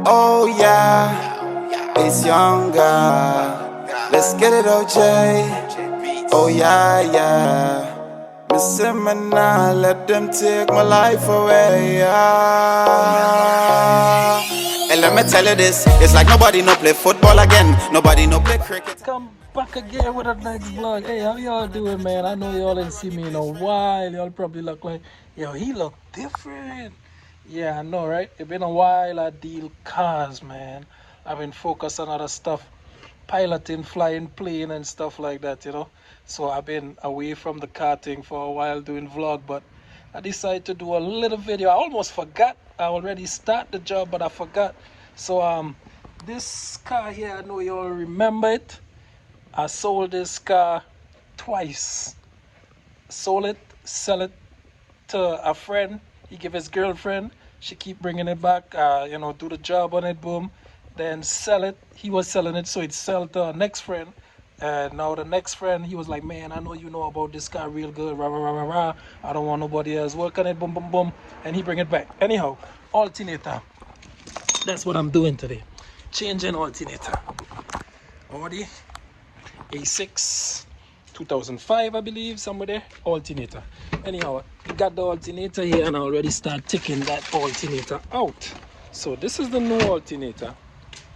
Oh yeah, it's younger. Let's get it, OJ. Oh yeah, yeah. Missing me now, let them take my life away. Yeah. And let me tell you this, it's like nobody no play football again, nobody no play cricket. Come back again with a next vlog. Hey, how y'all doing, man? I know y'all ain't seen me in a while. Y'all probably look like, yo, he look different. Yeah, I know, right? It's been a while. I deal cars, man. I've been focused on other stuff, piloting, flying plane and stuff like that, you know. So I've been away from the car thing for a while doing vlog, but I decided to do a little video. I almost forgot. I already started the job, but I forgot. So this car here, I know you all remember it. I sold this car twice. Sold it, sell it to a friend. He gave his girlfriend. She keep bringing it back. You know, do the job on it, boom. Then sell it. He was selling it, so it sell to a next friend. And now the next friend, he was like, man, I know you know about this car real good. Rah, rah, rah, rah, rah. I don't want nobody else work on it. Boom, boom, boom. And he bring it back. Anyhow, alternator. That's what I'm doing today. Changing alternator. Audi A6 2005, I believe, somewhere there. Alternator. Anyhow, we got the alternator here and I already start taking that alternator out. So this is the new alternator.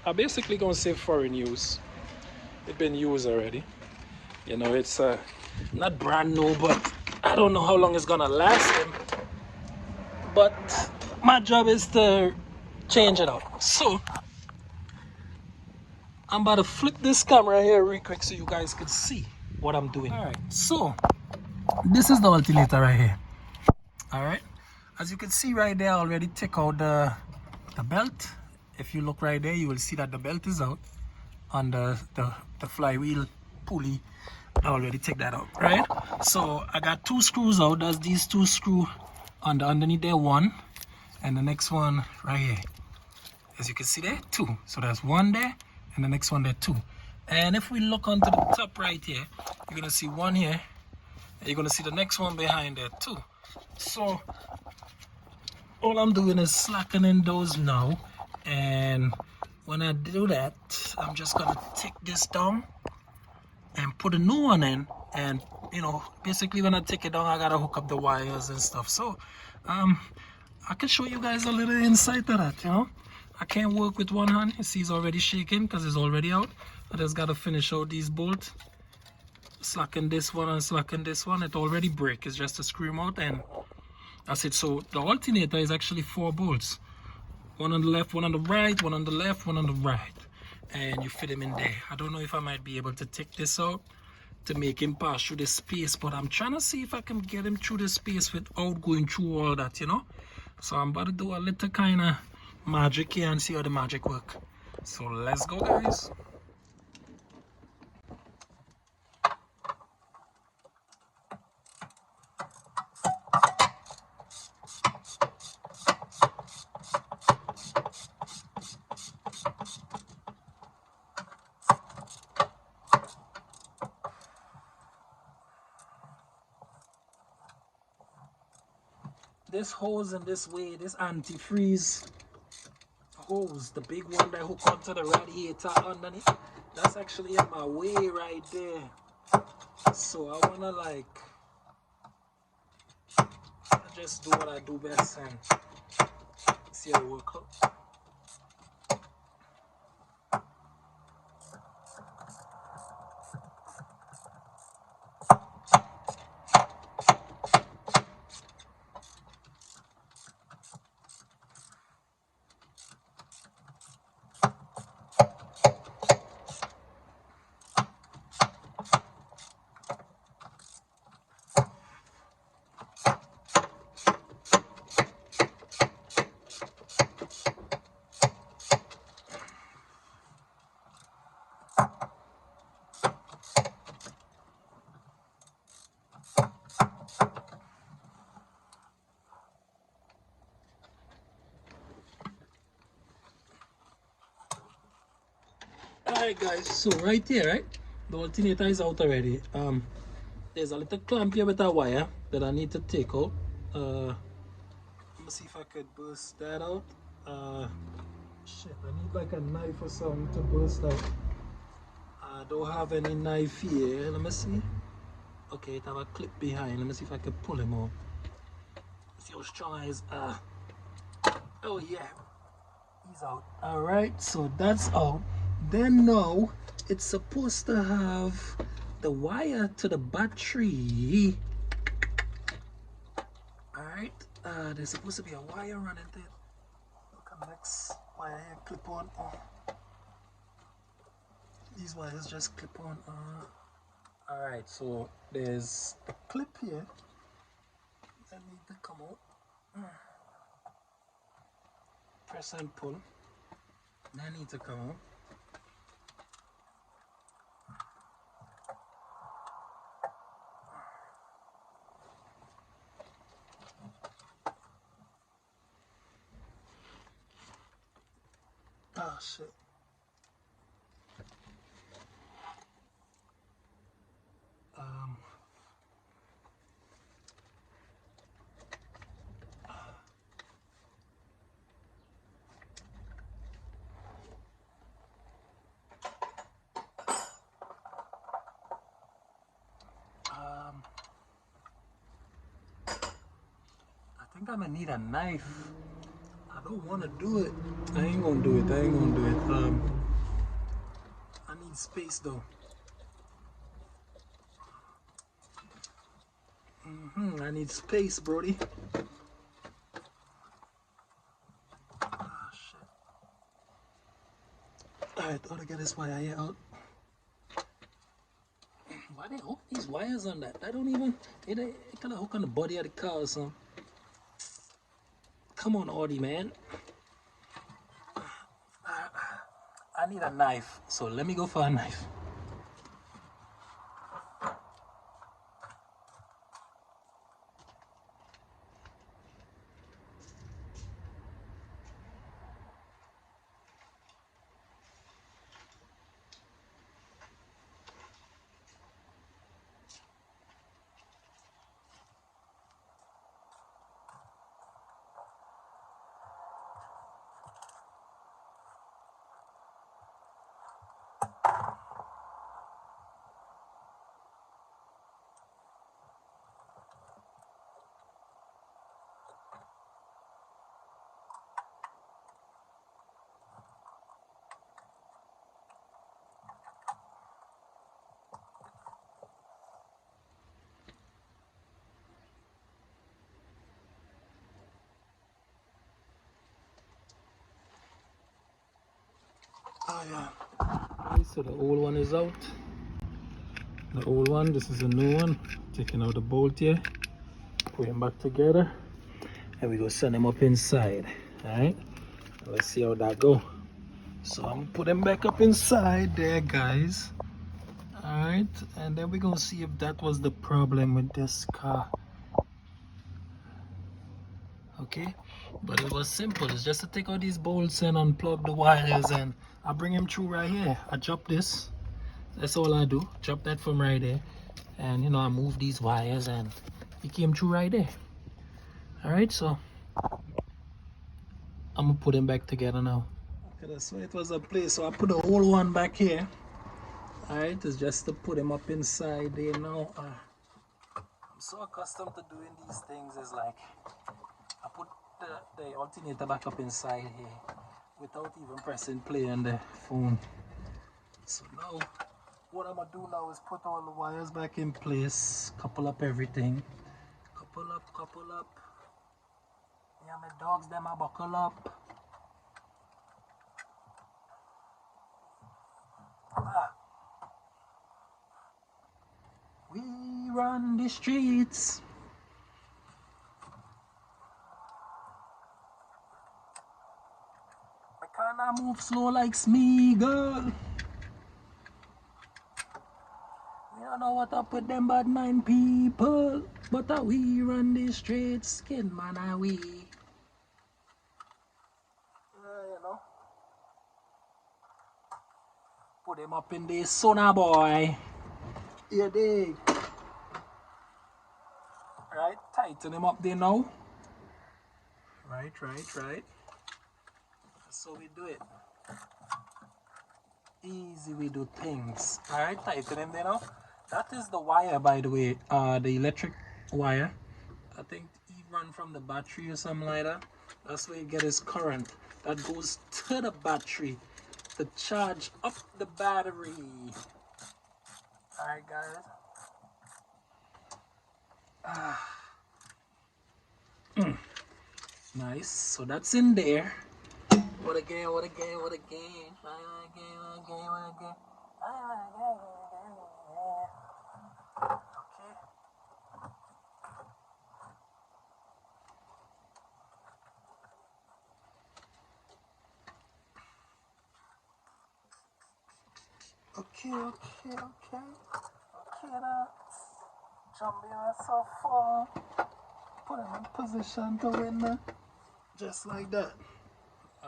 I'm basically gonna say foreign use. It's been used already. You know, it's not brand new, but I don't know how long it's gonna last him. But my job is to change it out. So I'm about to flip this camera here real quick so you guys can see what I'm doing. All right, so this is the alternator right here. All right, as you can see right there, I already take out the belt. If you look right there, you will see that the belt is out on the flywheel pulley. I already take that out, right? So I got two screws out. That's these two screws on the underneath there, one, and the next one right here. As you can see there, two. So there's one there and the next one there, two. And if we look onto the top right here, you're gonna see one here and you're gonna see the next one behind there too. So all I'm doing is slackening those now, and when I do that, I'm just gonna take this down and put a new one in. And you know, basically when I take it down, I gotta hook up the wires and stuff. So I can show you guys a little insight of that, you know. I can't work with one hand. You see it's already shaking because it's already out. I just got to finish out these bolts. Slacken this one and slacken this one. It already break. It's just to screw them out and that's it. So the alternator is actually 4 bolts. One on the left, one on the right, one on the left, one on the right. And you fit them in there. I don't know if I might be able to take this out to make him pass through the space, but I'm trying to see if I can get him through the space without going through all that, you know. So I'm about to do a little kind of magic here and see how the magic work. So let's go, guys. This hose in this way, this antifreeze hose, the big one that hook onto the radiator underneath, that's actually in my way right there. So I wanna like just do what I do best and see how it work out. Alright guys, so right here, right, the alternator is out already. There's a little clamp here with a wire that I need to take out. Let me see if I could burst that out. shit, I need like a knife or something to burst out. I don't have any knife here. Let me see. Okay, it have a clip behind. Let me see if I can pull him out. See how strong he is. Oh yeah, he's out. Alright, so that's out. Then now, it's supposed to have the wire to the battery. Alright, there's supposed to be a wire running there. Look at the next wire here, clip on. These wires just clip on. Alright, so there's a clip here that need to come out. Press and pull. That need to come out. Oh shit. I think I'm gonna need a knife. I don't want to do it. I ain't gonna do it. I ain't gonna do it. I need space though. I need space, Brody. Ah, shit. Alright, gotta get this wire here out. Why they hook these wires on that? I don't even. They kind of hook on the body of the car or something. Come on, Audi, man. I need a knife, so let me go for a knife. Oh yeah. Okay, so the old one is out. The old one, this is a new one. Taking out the bolt here, put him back together, and we go send him up inside. Alright, let's see how that go. So I'm gonna put him back up inside there, guys. Alright, and then we're gonna see if that was the problem with this car. Okay, but it was simple. It's just to take out these bolts and unplug the wires, and I bring him through right here. I drop this. That's all I do. Drop that from right there, and you know, I move these wires, and he came through right there. All right, so I'm gonna put him back together now. Okay, that's why it was a place. So I put the whole one back here. All right, it's just to put him up inside there now. I'm so accustomed to doing these things. Is like I put the alternator back up inside here without even pressing play on the phone. So now what I'm gonna do now is put all the wires back in place, couple up everything, couple up. Yeah, my dogs them a buckle up. We run the streets. I can't move slow like Smeagol. We don't know what up with them bad mind people, but we run the streets, skin man are we. You know. Put him up in the sauna, boy. You dig? Right, tighten him up there now. Right. So we do it. Easy we do things. Alright, tighten them there now. That is the wire, by the way, the electric wire. I think he run from the battery or something like that. That's where you get his current. That goes to the battery to charge up the battery. Alright guys. Nice. So that's in there. What again? What again? What again? What again? What again? What again? Okay. Okay. Now, jumping myself forward, put him in position to win, just like that.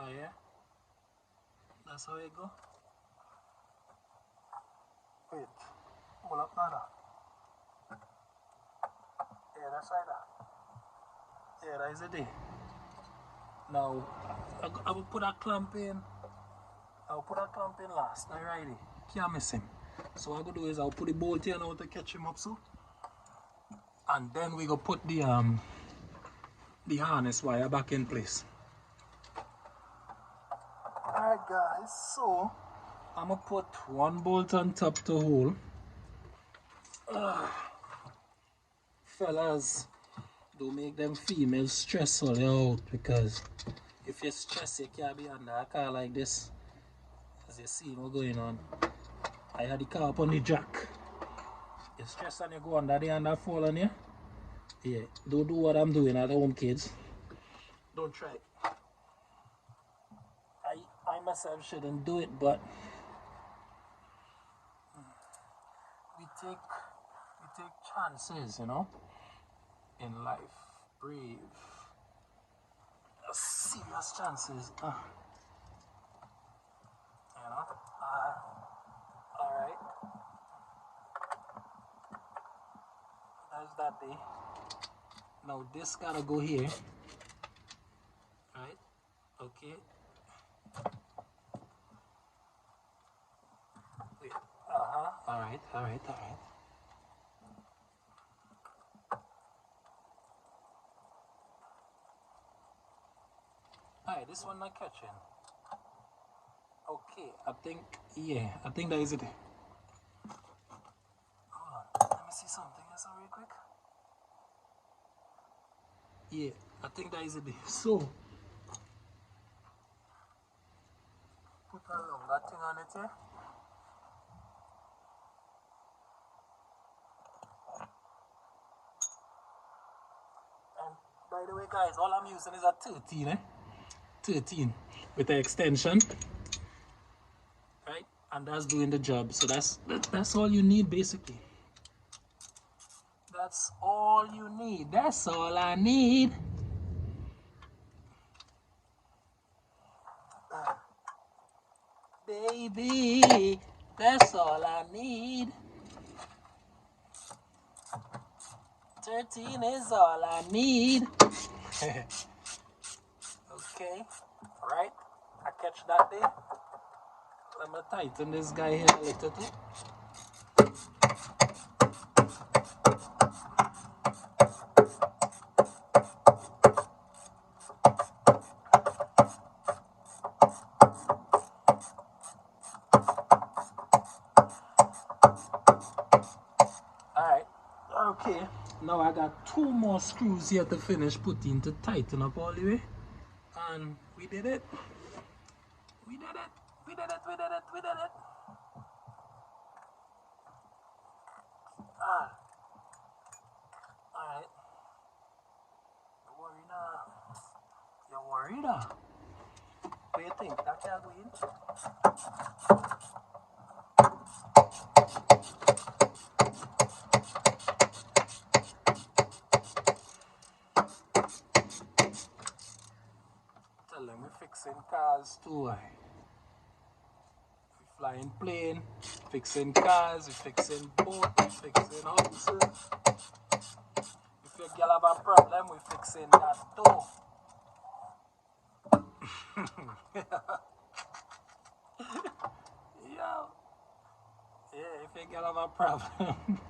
Oh yeah, that's how it go. Wait, hold up now. Yeah, that's like that. Yeah, that is it there. Now, I will put a clamp in. I'll put a clamp in last. Alrighty, can't miss him. So what I'm gonna do is I'll put the bolt here now to catch him up, so. And then we go put the harness wire back in place. Alright guys, so I'm gonna put one bolt on top to hold. Fellas, don't make them females stressful out, because if you stress, you can't be under a car like this. As you see what's going on. I had the car up on the jack. You stress and you go under the under fall on you. Yeah, don't do what I'm doing at home, kids. Don't try it. I myself shouldn't do it, but we take chances, you know, in life. Brave. Serious chances. You know? Alright. That's that day. Now this gotta go here. Right? Okay. Wait. Alright. Alright, this one not catching. Okay, I think that is it. Hold on, let me see something else real quick. Yeah, I think that is it. So, put a longer thing on it here. And by the way guys, all I'm using is a 13, 13 with the extension. Right? And that's doing the job. So that's all you need basically. That's all you need. That's all I need. Baby, that's all I need. 13 is all I need. Okay, right? I catch that there. I'm gonna tighten this guy here a little too. Alright, okay. Now I got 2 more screws here to finish putting to tighten up all the way. And we did it. We did it. Alright. Don't worry now. You're worried now. What do you think? That can go in? Tell them we're fixing cars too. Flying plane, fixing cars, we're fixing boat, we're fixing houses. If your girl have a problem, we're fixing that too. Yo. Yeah, if you get have a problem,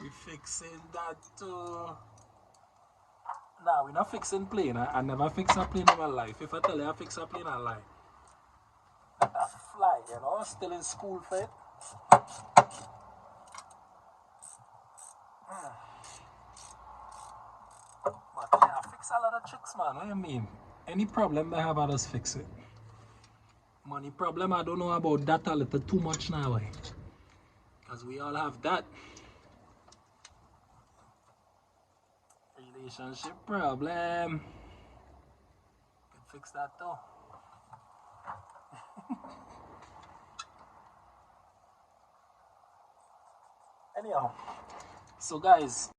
we fixing that too. Nah, we're not fixing plane. I never fix a plane in my life. If I tell you I fix a plane, I lie. Let that fly, you know? Still in school for it. But yeah, I fix a lot of tricks, man. What you mean? Any problem they have, I just fix it. Money problem, I don't know about that a little too much now, eh? Because we all have that. Relationship problem. Can fix that too. Anyhow, so guys,